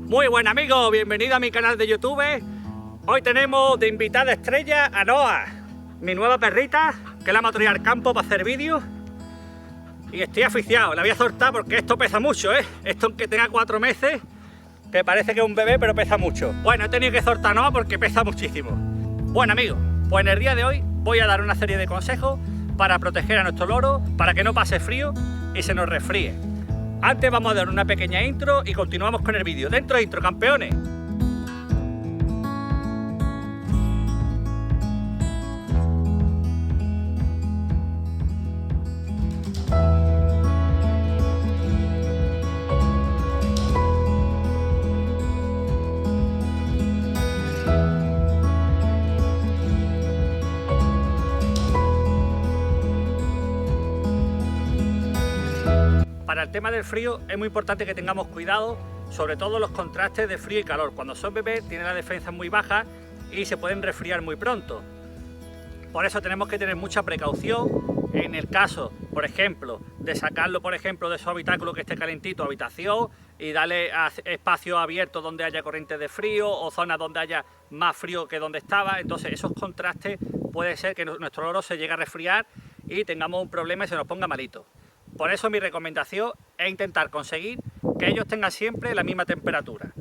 Muy buen amigo, bienvenido a mi canal de YouTube. Hoy tenemos de invitada estrella a Noah, mi nueva perrita, que la hemos traído al campo para hacer vídeos. Y estoy aficiado, la voy a soltar porque esto pesa mucho, Esto aunque tenga 4 meses, que parece que es un bebé, pero pesa mucho. Bueno, he tenido que soltar a Noah porque pesa muchísimo. Bueno amigos, pues en el día de hoy voy a dar una serie de consejos para proteger a nuestro loro, para que no pase frío y se nos resfríe. Antes vamos a dar una pequeña intro y continuamos con el vídeo. Dentro intro, campeones. Para el tema del frío es muy importante que tengamos cuidado, sobre todo los contrastes de frío y calor. Cuando son bebés tienen la defensa muy baja y se pueden resfriar muy pronto. Por eso tenemos que tener mucha precaución en el caso, por ejemplo, de sacarlo de su habitáculo que esté calentito a habitación y darle espacio abierto donde haya corrientes de frío o zonas donde haya más frío que donde estaba. Entonces esos contrastes puede ser que nuestro loro se llegue a resfriar y tengamos un problema y se nos ponga malito. Por eso mi recomendación es intentar conseguir que ellos tengan siempre la misma temperatura.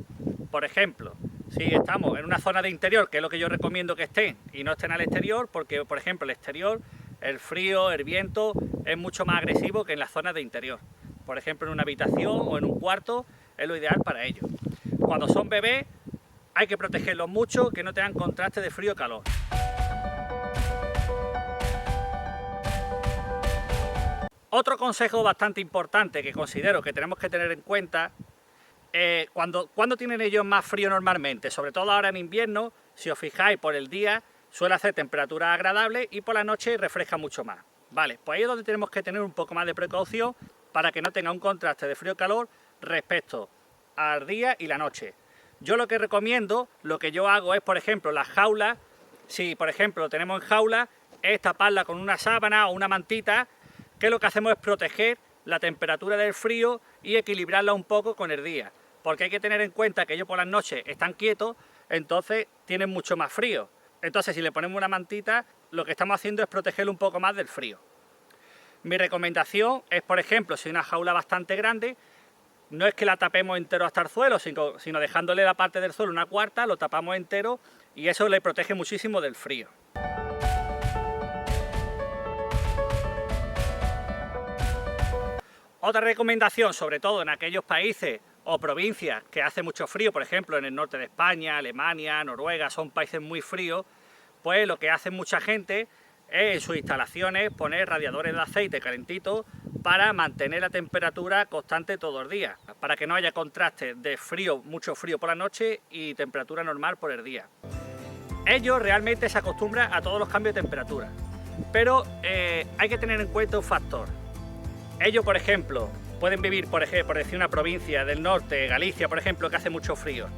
Por ejemplo, si estamos en una zona de interior, que es lo que yo recomiendo que estén, y no estén al exterior, porque por ejemplo el exterior, el frío, el viento, es mucho más agresivo que en las zonas de interior. Por ejemplo en una habitación o en un cuarto es lo ideal para ellos. Cuando son bebés hay que protegerlos mucho, que no tengan contraste de frío y calor. Otro consejo bastante importante que considero que tenemos que tener en cuenta, cuando tienen ellos más frío normalmente, sobre todo ahora en invierno, si os fijáis por el día suele hacer temperaturas agradables y por la noche refresca mucho más. Vale, pues ahí es donde tenemos que tener un poco más de precaución para que no tenga un contraste de frío-calor respecto al día y la noche. Yo lo que recomiendo, lo que yo hago es, por ejemplo, las jaulas, si por ejemplo lo tenemos en jaula, es taparla con una sábana o una mantita, que lo que hacemos es proteger la temperatura del frío y equilibrarla un poco con el día, porque hay que tener en cuenta que ellos por las noches están quietos, entonces tienen mucho más frío. Entonces si le ponemos una mantita, lo que estamos haciendo es protegerlo un poco más del frío. Mi recomendación es, por ejemplo, si una jaula bastante grande, no es que la tapemos entero hasta el suelo, sino dejándole la parte del suelo una cuarta, lo tapamos entero y eso le protege muchísimo del frío. Otra recomendación, sobre todo en aquellos países o provincias que hace mucho frío, por ejemplo en el norte de España, Alemania, Noruega, son países muy fríos, pues lo que hace mucha gente es en sus instalaciones poner radiadores de aceite calentitos para mantener la temperatura constante todos los días, para que no haya contraste de frío, mucho frío por la noche y temperatura normal por el día. Ellos realmente se acostumbran a todos los cambios de temperatura, pero hay que tener en cuenta un factor. Ellos, por ejemplo, pueden vivir, por decir una provincia del norte, Galicia, por ejemplo, que hace mucho frío.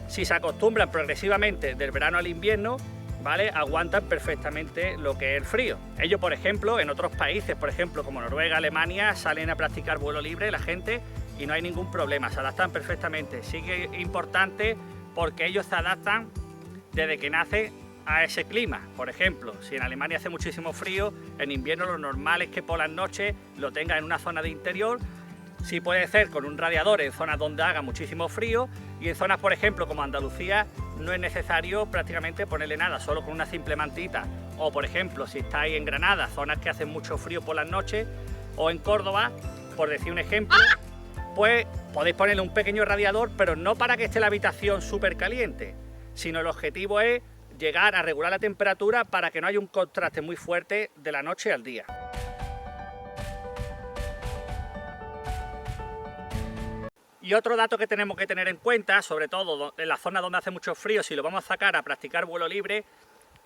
Si se acostumbran progresivamente del verano al invierno, ¿vale?, aguantan perfectamente lo que es el frío. Ellos, por ejemplo, en otros países, por ejemplo, como Noruega, Alemania, salen a practicar vuelo libre la gente y no hay ningún problema, se adaptan perfectamente. Sí que es importante porque ellos se adaptan desde que nacen a ese clima. Por ejemplo, si en Alemania hace muchísimo frío, en invierno lo normal es que por las noches lo tenga en una zona de interior. Sí puede ser con un radiador en zonas donde haga muchísimo frío y en zonas, por ejemplo, como Andalucía, no es necesario prácticamente ponerle nada, solo con una simple mantita. O, por ejemplo, si estáis en Granada, zonas que hacen mucho frío por las noches, o en Córdoba, por decir un ejemplo, pues podéis ponerle un pequeño radiador, pero no para que esté la habitación súper caliente, sino el objetivo es llegar a regular la temperatura para que no haya un contraste muy fuerte de la noche al día. Y otro dato que tenemos que tener en cuenta, sobre todo en la zona donde hace mucho frío, si lo vamos a sacar a practicar vuelo libre,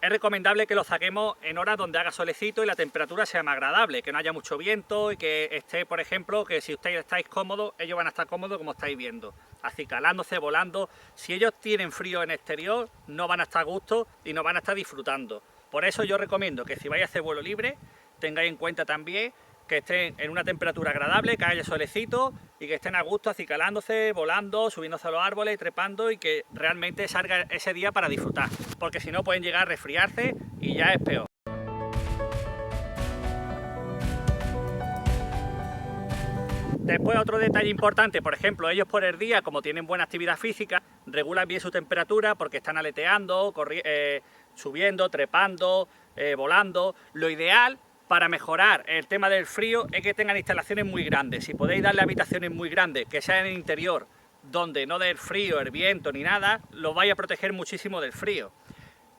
es recomendable que lo saquemos en horas donde haga solecito y la temperatura sea más agradable, que no haya mucho viento y que esté, por ejemplo, que si ustedes estáis cómodos, ellos van a estar cómodos como estáis viendo, acicalándose, volando. Si ellos tienen frío en exterior, no van a estar a gusto y no van a estar disfrutando. Por eso yo recomiendo que si vais a hacer vuelo libre, tengáis en cuenta también que estén en una temperatura agradable, que haya solecito y que estén a gusto acicalándose, volando, subiéndose a los árboles, trepando y que realmente salga ese día para disfrutar, porque si no pueden llegar a resfriarse y ya es peor. Después otro detalle importante, por ejemplo, ellos por el día, como tienen buena actividad física, regulan bien su temperatura porque están aleteando, subiendo, trepando, volando. Lo ideal para mejorar el tema del frío es que tengan instalaciones muy grandes. Si podéis darle habitaciones muy grandes, que sean en el interior, donde no dé el frío, el viento ni nada, los vais a proteger muchísimo del frío.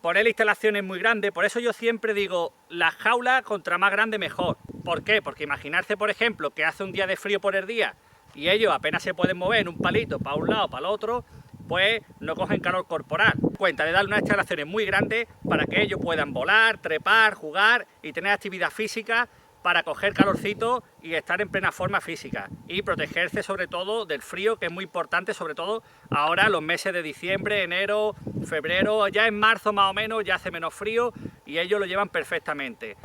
Poner instalaciones muy grandes, por eso yo siempre digo, las jaulas contra más grande mejor. ¿Por qué? Porque imaginarse, por ejemplo, que hace un día de frío por el día y ellos apenas se pueden mover en un palito para un lado o para el otro, pues no cogen calor corporal. Cuenta de darle unas instalaciones muy grandes para que ellos puedan volar, trepar, jugar y tener actividad física para coger calorcito y estar en plena forma física y protegerse sobre todo del frío, que es muy importante, sobre todo ahora los meses de diciembre, enero, febrero, ya en marzo más o menos ya hace menos frío y ellos lo llevan perfectamente.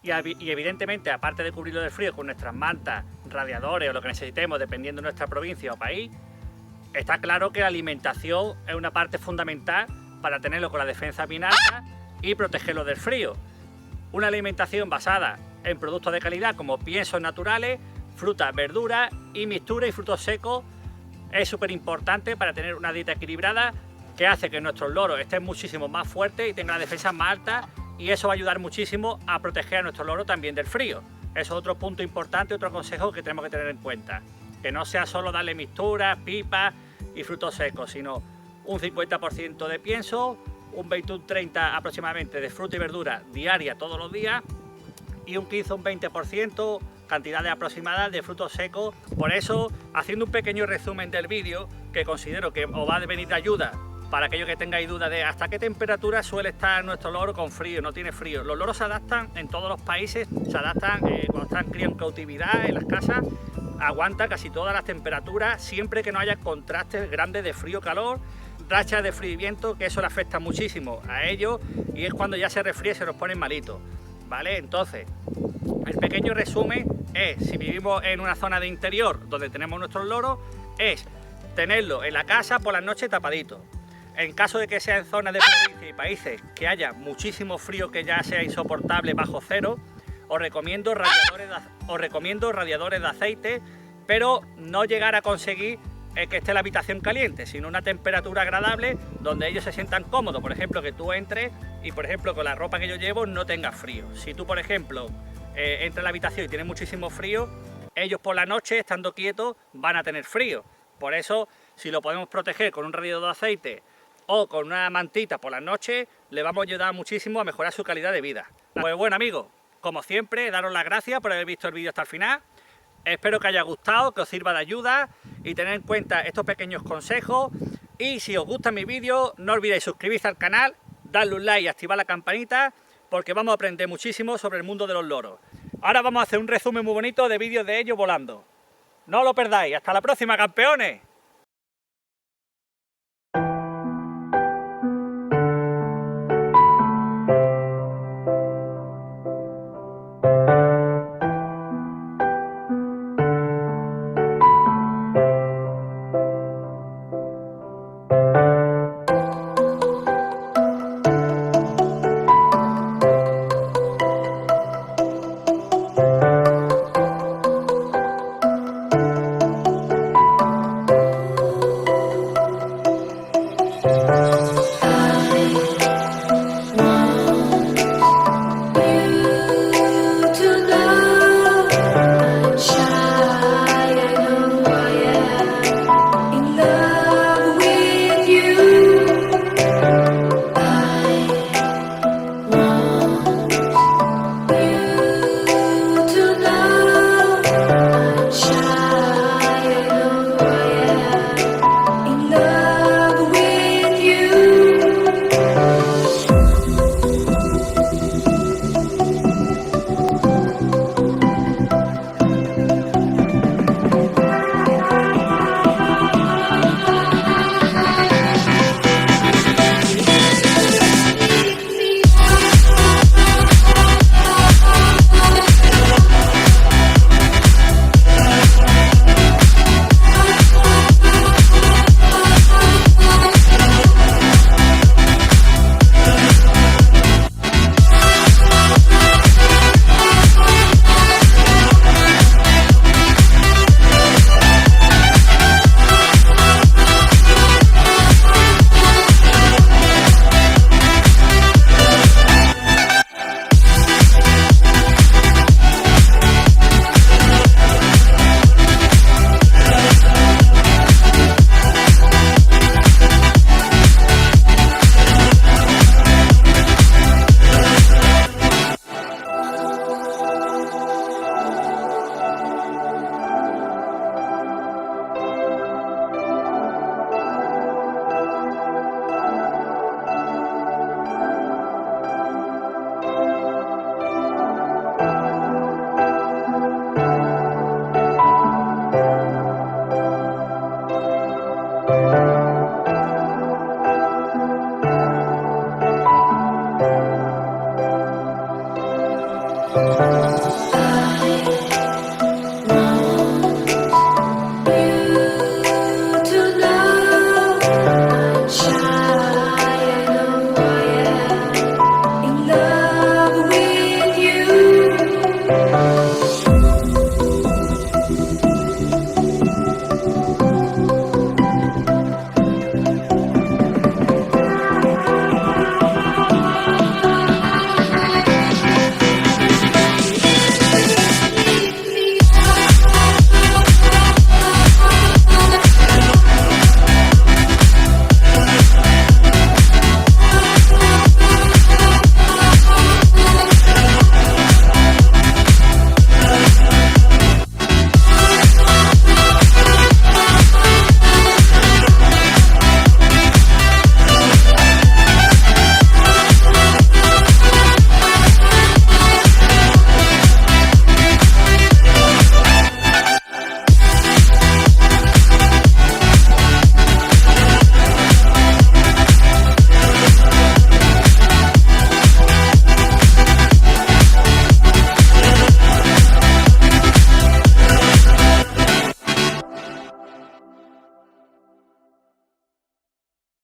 Y evidentemente, aparte de cubrirlo del frío con nuestras mantas, radiadores o lo que necesitemos dependiendo de nuestra provincia o país, está claro que la alimentación es una parte fundamental para tenerlo con la defensa bien alta y protegerlo del frío. Una alimentación basada en productos de calidad como piensos naturales, frutas, verduras y mixturas y frutos secos es súper importante para tener una dieta equilibrada que hace que nuestros loros estén muchísimo más fuertes y tengan la defensa más alta, y eso va a ayudar muchísimo a proteger a nuestros loros también del frío. Eso es otro punto importante, otro consejo que tenemos que tener en cuenta. Que no sea solo darle mixturas, pipas y frutos secos, sino un 50% de pienso, un 20 un 30 aproximadamente de fruta y verdura diaria todos los días y un 15 un 20% cantidades aproximadas de frutos secos. Por eso, haciendo un pequeño resumen del vídeo, que considero que os va a venir de ayuda para aquellos que tengáis dudas de hasta qué temperatura suele estar nuestro loro con frío, no tiene frío. Los loros se adaptan en todos los países, se adaptan cuando están criados en cautividad, en las casas, aguanta casi todas las temperaturas, siempre que no haya contrastes grandes de frío-calor, rachas de frío y viento, que eso le afecta muchísimo a ellos y es cuando ya se resfría y se nos ponen malitos, ¿vale? Entonces, el pequeño resumen es, si vivimos en una zona de interior donde tenemos nuestros loros, es tenerlo en la casa por las noches tapadito. En caso de que sea en zonas de provincia y países que haya muchísimo frío, que ya sea insoportable bajo cero, os recomiendo radiadores de aceite, pero no llegar a conseguir que esté la habitación caliente, sino una temperatura agradable donde ellos se sientan cómodos. Por ejemplo, que tú entres y, por ejemplo, con la ropa que yo llevo no tengas frío. Si tú, por ejemplo, entras a la habitación y tienes muchísimo frío, ellos por la noche, estando quietos, van a tener frío. Por eso, si lo podemos proteger con un radiador de aceite o con una mantita por las noches, le vamos a ayudar muchísimo a mejorar su calidad de vida. Pues bueno, amigos, como siempre, daros las gracias por haber visto el vídeo hasta el final. Espero que haya gustado, que os sirva de ayuda y tener en cuenta estos pequeños consejos. Y si os gusta mi vídeo, no olvidéis suscribiros al canal, darle un like y activar la campanita, porque vamos a aprender muchísimo sobre el mundo de los loros. Ahora vamos a hacer un resumen muy bonito de vídeos de ellos volando. No lo perdáis. ¡Hasta la próxima, campeones!